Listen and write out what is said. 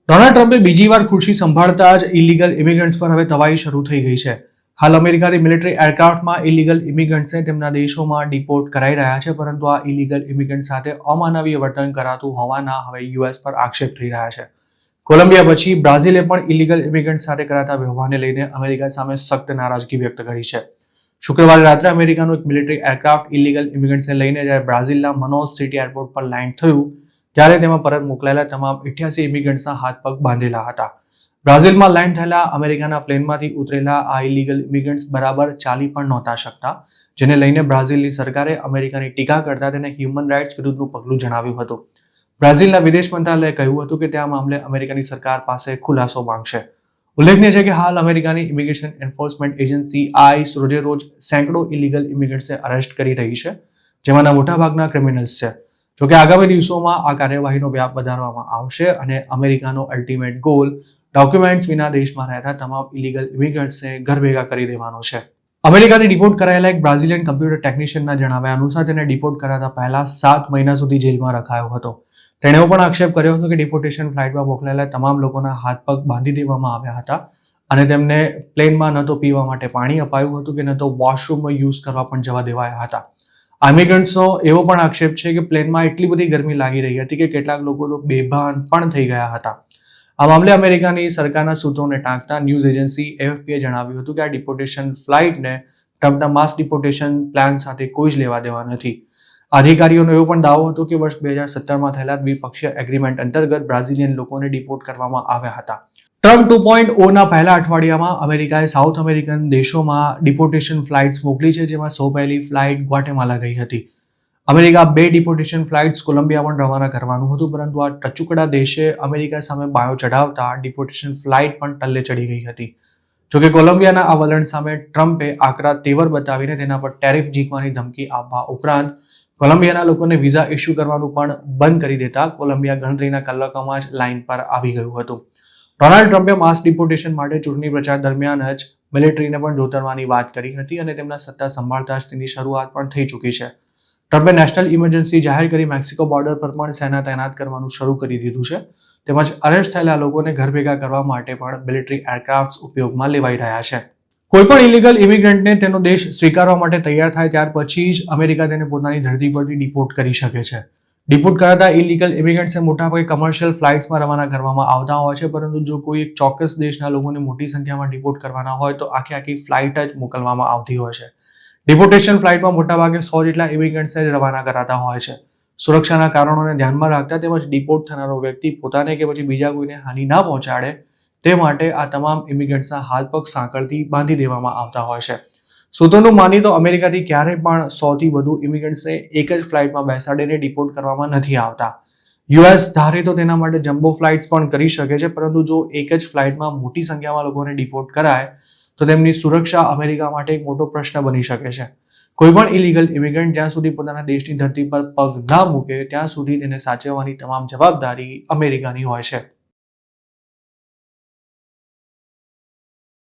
Donald ટ્રમ્પે બીજી વાર ખુરશી સંભાળતા જ ઇલીગલ ઇમિગ્રન્ટ્સ પર હવે તવાઈ શરૂ થઈ ગઈ છે. હાલ અમેરિકાની મિલિટરી એરક્રાફ્ટમાં ઇલીગલ ઇમિગ્રન્ટ્સને તેમના દેશોમાં ડિપોર્ટ કરાઈ રહ્યા છે, પરંતુ આ ઇલીગલ ઇમિગ્રન્ટ સાથે અમાનવીય વર્તન કરાતું હોવાના હવે યુએસ પર આક્ષેપ થઈ રહ્યા છે. કોલંબિયા પછી બ્રાઝિલે પણ ઇલીગલ ઇમિગ્રન્ટ સાથે કરાતા વ્યવહારને લઈને અમેરિકા સામે સખ્ત નારાજગી વ્યક્ત કરી છે. શુક્રવારે રાત્રે અમેરિકાનું એક મિલિટરી એરક્રાફ્ટ ઇલીગલ ઇમિગ્રન્ટ્સને લઈને જ્યારે બ્રાઝિલના મનોસ સિટી એરપોર્ટ પર લેન્ડ થયું ત્યારે તેમાં પરત મોકલાયેલા તમામ 88 ઇમિગ્રન્ટ્સના હાથ પગ બાંધેલા હતા. બ્રાઝિલમાં લેન્ડ થયેલા અમેરિકાના પ્લેનમાંથી ઉતરેલા આ ઇલીગલ ઇમિગ્રન્ટ્સ બરાબર ચાલી પણ નહોતા શકતા, જેને લઈને બ્રાઝિલની સરકારે અમેરિકાની ટીકા કરતા તેને હ્યુમન રાઇટ્સ વિરુદ્ધનું પગલું જણાવ્યું હતું. બ્રાઝિલના વિદેશ મંત્રાલયે કહ્યું હતું કે તે આ મામલે અમેરિકાની સરકાર પાસે ખુલાસો માંગશે. ઉલ્લેખનીય છે કે હાલ અમેરિકાની ઇમિગ્રેશન એન્ફોર્સમેન્ટ એજન્સી આઈસ રોજે-રોજ સેંકડો ઇલીગલ ઇમિગ્રન્ટ્સને અરેસ્ટ કરી રહી છે, જેમાંના મોટાભાગના ક્રિમિનલ્સ છે. જોકે આગામી દિવસોમાં આ કાર્યવાહીનો વ્યાપ વધારવામાં આવશે અને અમેરિકાનો અલ્ટિમેટ ગોલ ડોક્યુમેન્ટ્સ વિના દેશમાં રહેતા તમામ ઇલીગલ ઇમિગ્રન્ટ્સને ઘર ભેગા કરી દેવાનો છે. અમેરિકાથી ડિપોર્ટ કરાયેલા એક બ્રાઝિલિયન કમ્પ્યુટર ટેકનિશિયનના જણાવ્યા અનુસાર તેને ડિપોર્ટ કરાતા પહેલા 7 મહિના સુધી જેલમાં રખાયો હતો. તેણે એવો પણ આક્ષેપ કર્યો હતો કે ડિપોર્ટેશન ફ્લાઇટમાં મોકલાયેલા તમામ લોકોના હાથ પગ બાંધી દેવામાં આવ્યા હતા અને તેમને પ્લેનમાં ન તો પીવા માટે પાણી અપાયું હતું કે ન તો વોશરૂમમાં યુઝ કરવા પણ જવા દેવાયા હતા. ઇમિગ્રન્ટ્સનો એવો પણ આક્ષેપ છે કે પ્લેનમાં એટલી બધી ગરમી લાગી રહી હતી કે કેટલાક લોકો તો બેભાન પણ થઈ ગયા હતા. આ મામલે અમેરિકાની સરકારના સૂત્રોને ટાંકતા ન્યૂઝ એજન્સી એએફપીએ જણાવ્યું હતું કે આ ડિપોર્ટેશન ફ્લાઇટને ટ્રમ્પના માસ ડિપોર્ટેશન પ્લાન સાથે કોઈ જ લેવા દેવા નથી. અધિકારીઓનો એવો પણ દાવો હતો કે વર્ષ 2017માં થયેલા દ્વિપક્ષીય એગ્રીમેન્ટ અંતર્ગત બ્રાઝિલિયન લોકોને ડિપોર્ટ કરવામાં આવ્યા હતા. ટ્રમ્પ 2.0ના પહેલા અઠવાડિયામાં અમેરિકાએ સાઉથ અમેરિકન દેશોમાં ડિપોર્ટેશન ફ્લાઇટ્સ મોકલી છે, જેમાં સૌ પહેલી ફ્લાઇટ ગ્વાટેમાલા ગઈ હતી. અમેરિકા 2 ડિપોર્ટેશન ફ્લાઇટ્સ કોલંબિયા પણ રવાના કરવાનું હતું, પરંતુ આ ટચુકડા દેશે અમેરિકા સામે બાયો ચઢાવતા ડિપોર્ટેશન ફ્લાઇટ પણ ટલ્લે ચડી ગઈ હતી. જોકે કોલંબિયાના આ વલણ સામે ટ્રમ્પે આકરા તેવર બતાવીને તેના પર ટેરિફ ઝીકવાની ધમકી આપવા ઉપરાંત કોલંબિયાના લોકોને વિઝા ઇસ્યુ કરવાનું પણ બંધ કરી દેતા કોલંબિયા ગણતરીના કલાકોમાં જ લાઇન પર આવી ગયું હતું. ડોનાલ્ડ ટ્રમ્પે માસ ડિપોર્ટેશન માટે ચૂંટણી પ્રચાર દરમિયાન જ મિલિટરીને પણ જોતરવાની વાત કરી હતી અને તેમના સત્તા સંભાળતા જ તેની શરૂઆત પણ થઈ ચૂકી છે. ટ્રમ્પે નેશનલ ઇમરજન્સી જાહેર કરી મેક્સિકો બોર્ડર પર પણ સેના તૈનાત કરવાનું શરૂ કરી દીધું છે. તેમજ અરેસ્ટ થયેલા લોકોને ઘર ભેગા કરવા માટે પણ મિલિટરી એરક્રાફ્ટ ઉપયોગમાં લેવાઈ રહ્યા છે. કોઈપણ ઇલીગલ ઇમિગ્રન્ટને તેનો દેશ સ્વીકારવા માટે તૈયાર થાય ત્યાર પછી જ અમેરિકા તેને પોતાની ધરતી પરથી ડિપોર્ટ કરી શકે છે. ડિપોર્ટ કરાતા ઇલીગલ ઇમિગ્રન્ટ્સને મોટાભાગે કમર્શિયલ ફ્લાઇટ્સમાં રવાના કરવામાં આવતા હોય છે, પરંતુ જો કોઈ એક ચોક્કસ દેશના લોકોને મોટી સંખ્યામાં ડિપોર્ટ કરવાના હોય તો આખી ફ્લાઇટ જ મોકલવામાં આવતી હોય છે. ડિપોર્ટેશન ફ્લાઇટમાં મોટાભાગે 100 જેટલા ઇમિગ્રન્ટ્સને જ રવાના કરાતા હોય છે. સુરક્ષાના કારણોને ધ્યાનમાં રાખતા તેમજ ડિપોર્ટ થનારો વ્યક્તિ પોતાને કે પછી બીજા કોઈને હાનિ ના પહોંચાડે તે માટે આ તમામ ઇમિગ્રન્ટ્સના હાથ પગ સાંકળથી બાંધી દેવામાં આવતા હોય છે. સૂત્રોનું માનીએ તો અમેરિકાથી ક્યારેય પણ 100થી વધુ ઇમિગ્રન્ટ્સને એક જ ફ્લાઇટમાં બેસાડીને ડિપોર્ટ કરવામાં નથી આવતા. યુએસ ધારે તો તેના માટે જમ્બો ફ્લાઇટ્સ પણ કરી શકે છે, પરંતુ જો એક જ ફ્લાઇટમાં મોટી સંખ્યામાં લોકોને ડિપોર્ટ કરાય તો તેમની સુરક્ષા અમેરિકા માટે એક મોટો પ્રશ્ન બની શકે છે. કોઈ પણ ઇલીગલ ઇમિગ્રન્ટ જ્યાં સુધી પોતાના દેશની ધરતી પર પગ ના મૂકે ત્યાં સુધી તેને સાચવવાની તમામ જવાબદારી અમેરિકાની હોય છે.